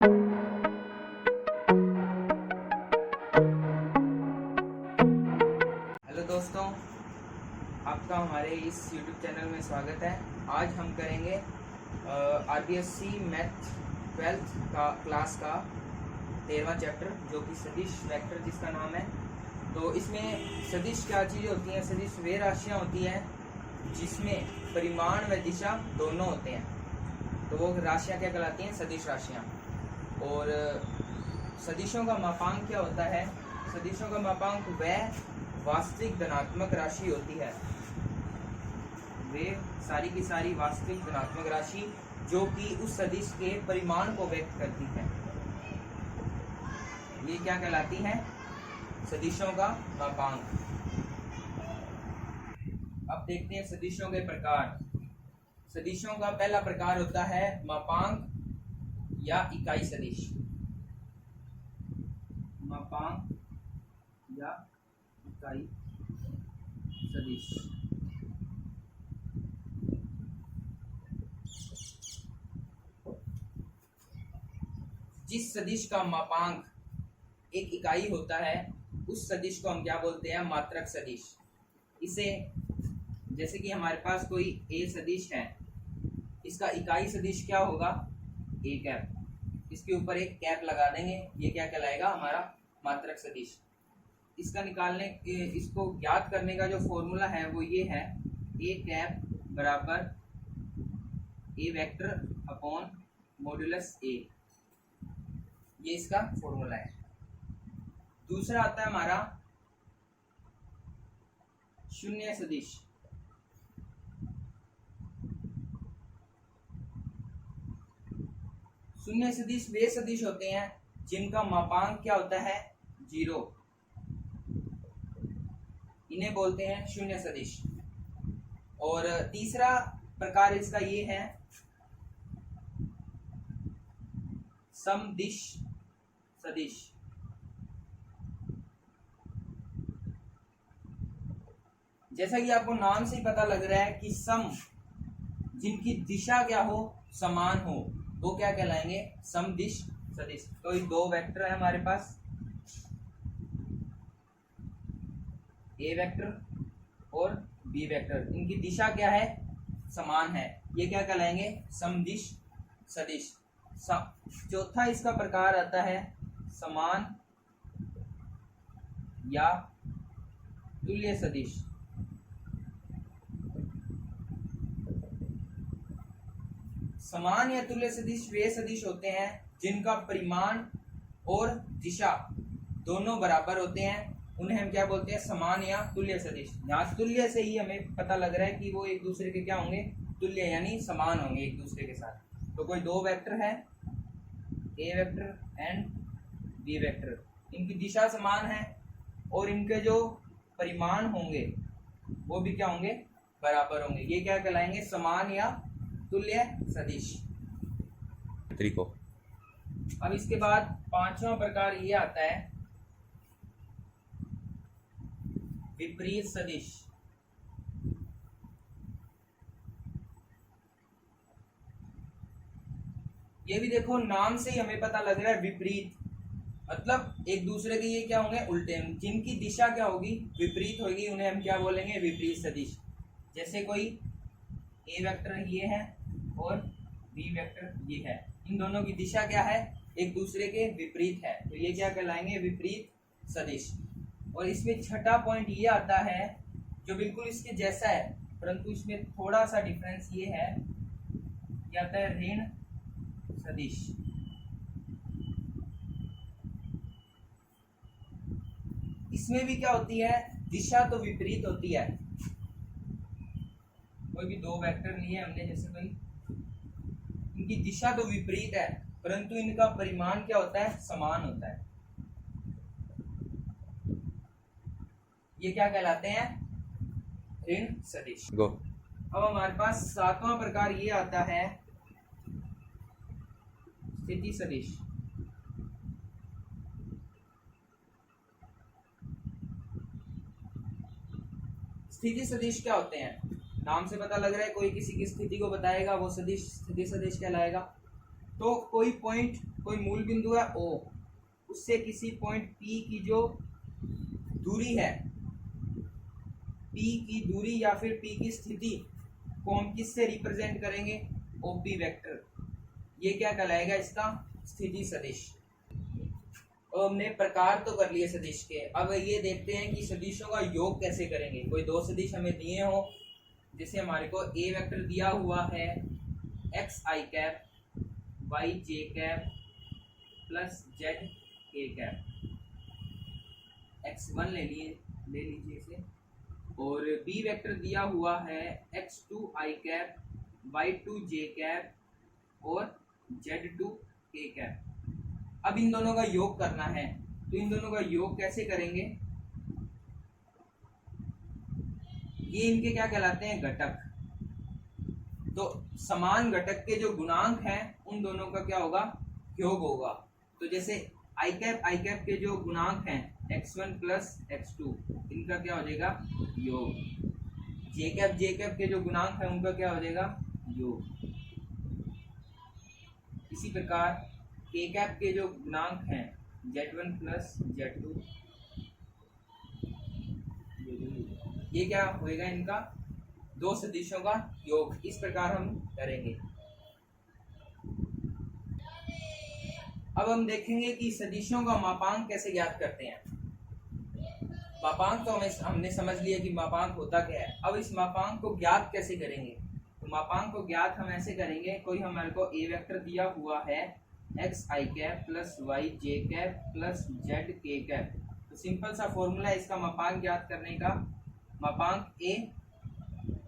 Hello दोस्तों, आपका हमारे इस YouTube चैनल में स्वागत है। आज हम करेंगे RBSc मैथ 12th का क्लास का 13वां चैप्टर, जो कि सदिश वेक्टर जिसका नाम है। तो इसमें सदिश क्या चीज़ होती हैं? सदिश वे राशियाँ होती हैं जिसमें परिमाण व दिशा दोनों होते हैं। तो वो राशियाँ क्या कहलाती हैं? सदिश राशियाँ। और सदिशों का मापांक क्या होता है? सदिशों का मापांक वह वास्तविक धनात्मक राशि होती है, वे सारी की सारी वास्तविक धनात्मक राशि जो कि उस सदिश के परिमाण को व्यक्त करती है, ये क्या कहलाती है? सदिशों का मापांक। अब देखते हैं सदिशों के प्रकार। सदिशों का पहला प्रकार होता है मापांक या इकाई सदिश। मापांक या इकाई सदिश। जिस सदिश का मापांक एक इकाई होता है उस सदिश को हम क्या बोलते हैं? मात्रक सदिश। इसे जैसे कि हमारे पास कोई ए सदिश है, इसका इकाई सदिश क्या होगा? A cap. इसके ऊपर एक कैप लगा देंगे, ये क्या कहलाएगा? हमारा मात्रक सदिश। इसका निकालने, इसको ज्ञात करने का जो फॉर्मूला है वो ये है, ए कैप बराबर ए वेक्टर अपॉन मॉड्यूलस ए। ये इसका फॉर्मूला है। दूसरा आता है हमारा शून्य सदिश। शून्य सदिश वे सदिश होते हैं जिनका मापांक क्या होता है? 0। इन्हें बोलते हैं शून्य सदिश। और तीसरा प्रकार इसका ये है समदिश सदिश। जैसा कि आपको नाम से ही पता लग रहा है कि सम, जिनकी दिशा क्या हो? समान हो, वो क्या कहलाएंगे? समदिश सदिश। तो ये दो वेक्टर है हमारे पास, ए वेक्टर और बी वेक्टर। इनकी दिशा क्या है? समान है। ये क्या कहलाएंगे? समदिश सदिश। चौथा इसका प्रकार आता है समान या तुल्य सदिश। समान या तुल्य सदिश वे सदिश होते हैं जिनका परिमाण और दिशा दोनों बराबर होते हैं, उन्हें हम क्या बोलते हैं? समान या तुल्य सदिश। यहाँ तुल्य से ही हमें पता लग रहा है कि वो एक दूसरे के क्या होंगे? तुल्य, यानी समान होंगे एक दूसरे के साथ। तो कोई दो वेक्टर है, ए वेक्टर एंड बी वेक्टर, इनकी दिशा समान है और इनके जो परिमाण होंगे वो भी क्या होंगे? बराबर होंगे। ये क्या कहलाएंगे? समान या तुल्य सदिश। को अब इसके बाद पांचवा प्रकार ये आता है विपरीत सदिश। ये भी देखो नाम से ही हमें पता लग रहा है विपरीत, मतलब एक दूसरे के ये क्या होंगे? उल्टे। जिनकी दिशा क्या होगी? विपरीत होगी, उन्हें हम क्या बोलेंगे? विपरीत सदिश। जैसे कोई ए वेक्टर ये है और बी वेक्टर ये है, इन दोनों की दिशा क्या है? एक दूसरे के विपरीत है, तो ये क्या कहलाएंगे? विपरीत सदिश। और इसमें छठा पॉइंट ये आता है जो बिल्कुल इसके जैसा है, परंतु इसमें थोड़ा सा डिफरेंस ये है, ये आता है ऋण सदिश। इसमें भी क्या होती है? दिशा तो विपरीत होती है। कोई भी दो वेक्टर लिए हमने, जैसे कोई, इनकी दिशा तो विपरीत है परंतु इनका परिमाण क्या होता है? समान होता है। ये क्या कहलाते हैं? ऋण सदिश। गो अब हमारे पास सातवां प्रकार ये आता है स्थिति सदिश। स्थिति सदिश क्या होते हैं? नाम से पता लग रहा है कोई किसी की स्थिति को बताएगा, वो सदिश स्थिति सदिश कहलाएगा। तो कोई पॉइंट कोई मूल बिंदु है O, उससे किसी पॉइंट P की जो दूरी है, P की दूरी या फिर P की स्थिति को हम किससे रिप्रेजेंट करेंगे? OP vector. ये क्या कहलाएगा? इसका स्थिति सदिश। और हमने प्रकार तो कर लिए सदिश के, अब ये देखते हैं कि सदिशों का योग कैसे करेंगे। कोई दो सदिश हमें दिए हो, जैसे हमारे को ए वेक्टर दिया हुआ है x i cap Y j cap plus z k cap, x1 ले लीजिए इसे, और बी वेक्टर दिया हुआ है x2 आई कैप y2 जे कैप और z2 के कैप। अब इन दोनों का योग करना है, तो इन दोनों का योग कैसे करेंगे? ये इनके क्या कहलाते हैं? घटक। तो समान घटक के जो गुणांक हैं उन दोनों का क्या होगा? योग होगा। तो जैसे आई कैप के जो गुणांक हैं x1 प्लस x2, इनका क्या हो जाएगा? योग। जे कैप के जो गुणांक हैं उनका क्या हो जाएगा? योग। इसी प्रकार के कैप के जो गुणांक हैं z1 प्लस z2, ये क्या होएगा? इनका दो सदिशों का योग। इस प्रकार हम करेंगे। अब हम देखेंगे कि सदिशों का मापांक कैसे ज्ञात करते हैं। मापांक तो हमने समझ लिया कि मापांक होता क्या है। अब इस मापांक को ज्ञात कैसे करेंगे? तो मापांक को ज्ञात हम ऐसे करेंगे, कोई हमारे को ए वेक्टर दिया हुआ है x i cap plus y j cap plus z k cap. तो सिंपल सा फॉर्मूला है इसका मापांक ज्ञात करने का। मापांक A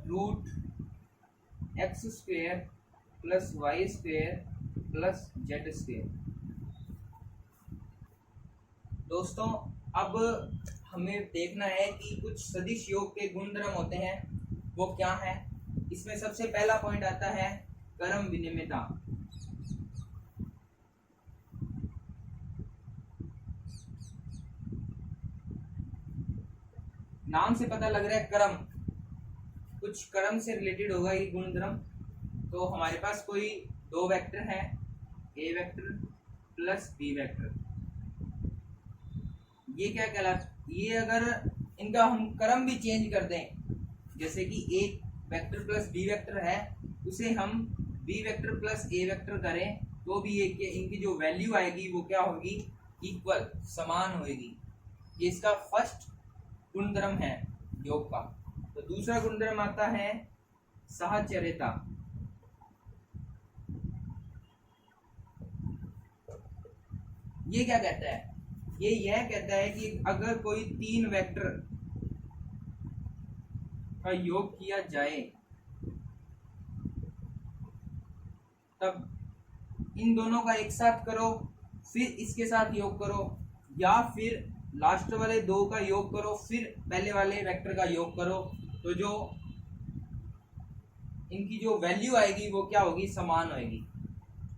root x square plus y square plus z square. दोस्तों, अब हमें देखना है कि कुछ सदिश योग के गुणधर्म होते हैं, वो क्या है। इसमें सबसे पहला पॉइंट आता है क्रम विनिमयता। नाम से पता लग रहा है क्रम, कुछ क्रम से रिलेटेड होगा ये गुणधर्म। तो हमारे पास कोई दो वेक्टर हैं, ए वेक्टर प्लस बी वेक्टर। ये क्या कहलाता? ये अगर इनका हम क्रम भी चेंज कर दें, जैसे कि ए वेक्टर प्लस बी वेक्टर है, उसे हम बी वेक्टर प्लस ए वेक्टर करें, तो भी ये इनकी जो वैल्यू आएगी वो क्या होगी? इक्वल, समान होगी। ये इसका फर्स्ट गुणधर्म है योग का। तो दूसरा गुणधर्म आता है साहचर्यता। ये क्या कहता है? ये यह कहता है कि अगर कोई तीन वेक्टर का योग किया जाए, तब इन दोनों का एक साथ करो, फिर इसके साथ योग करो, या फिर लास्ट वाले दो का योग करो, फिर पहले वाले वेक्टर का योग करो, तो जो इनकी जो वैल्यू आएगी वो क्या होगी? समान होगी,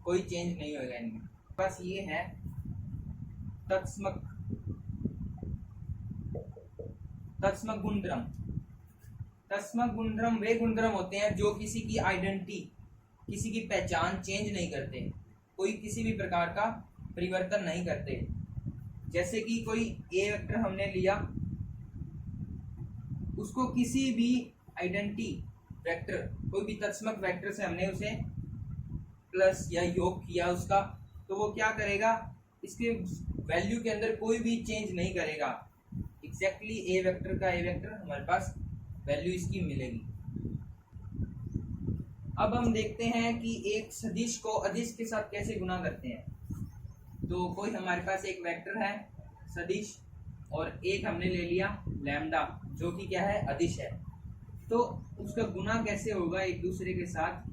कोई चेंज नहीं होगा इनमें। बस ये है तत्समक गुणधर्म। तत्समक गुणधर्म वे गुणधर्म होते हैं जो किसी की आइडेंटिटी, किसी की पहचान चेंज नहीं करते, कोई किसी भी प्रकार का परिवर्तन नहीं करते। जैसे कि कोई ए वेक्टर हमने लिया, उसको किसी भी आइडेंटिटी वेक्टर, कोई भी तत्समक वेक्टर से हमने उसे प्लस या योग किया उसका, तो वो क्या करेगा? इसके वैल्यू के अंदर कोई भी चेंज नहीं करेगा। एग्जैक्टली ए वेक्टर का ए वेक्टर हमारे पास वैल्यू इसकी मिलेगी। अब हम देखते हैं कि एक सदिश को अदिश के साथ कैसे गुना करते हैं। तो कोई हमारे पास एक वेक्टर है सदिश, और एक हमने ले लिया लैम्डा, जो कि क्या है? अदिश है। तो उसका गुना कैसे होगा एक दूसरे के साथ?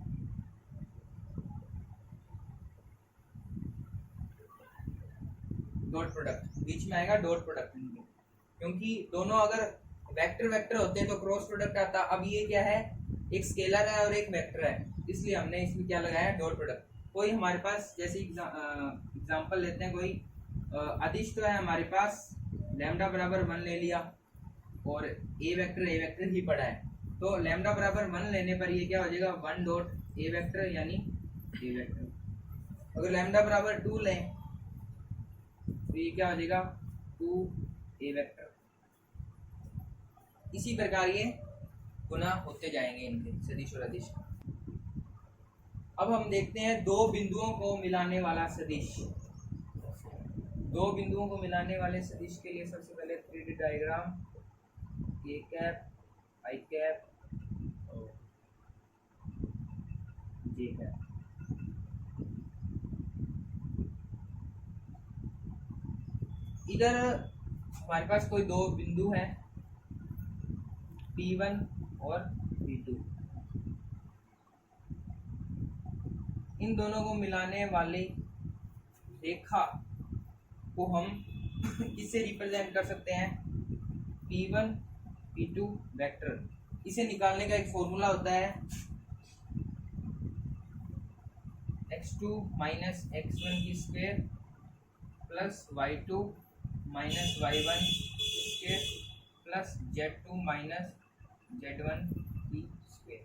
डॉट प्रोडक्ट, बीच में आएगा डॉट प्रोडक्ट, क्योंकि दोनों अगर वेक्टर वेक्टर होते हैं तो क्रॉस प्रोडक्ट आता। अब ये क्या है? एक स्केलर है और एक वेक्टर है, इसलिए हमने इसमें क्या लगाया? Dot product. कोई हमारे पास, जैसे एग्जांपल लेते हैं, कोई अदिश तो है हमारे पास, लैम्डा बराबर 1 ले लिया, और ए वेक्टर ही पड़ा है, तो लैम्डा बराबर 1 लेने पर ये क्या हो जाएगा? 1 डॉट ए वेक्टर यानी ए वेक्टर। अगर लैम्डा बराबर 2 लें तो ये क्या हो जाएगा 2a वेक्टर। इसी प्रकार ये गुना होते जाएंगे इनके सदिश और अदिश। अब हम देखते हैं दो बिंदुओं को मिलाने वाला सदिश। दो बिंदुओं को मिलाने वाले सदिश के लिए सबसे पहले 3D diagram a cap i cap और j कैप। इधर हमारे पास कोई दो बिंदु हैं P1 और P2। इन दोनों को मिलाने वाली रेखा को हम किससे रिप्रेजेंट कर सकते हैं P1 P2 वेक्टर। इसे निकालने का एक फॉर्मूला होता है x2 माइनस x1 की square plus y2 minus y1 square plus z2 minus z1 की स्क्वायर।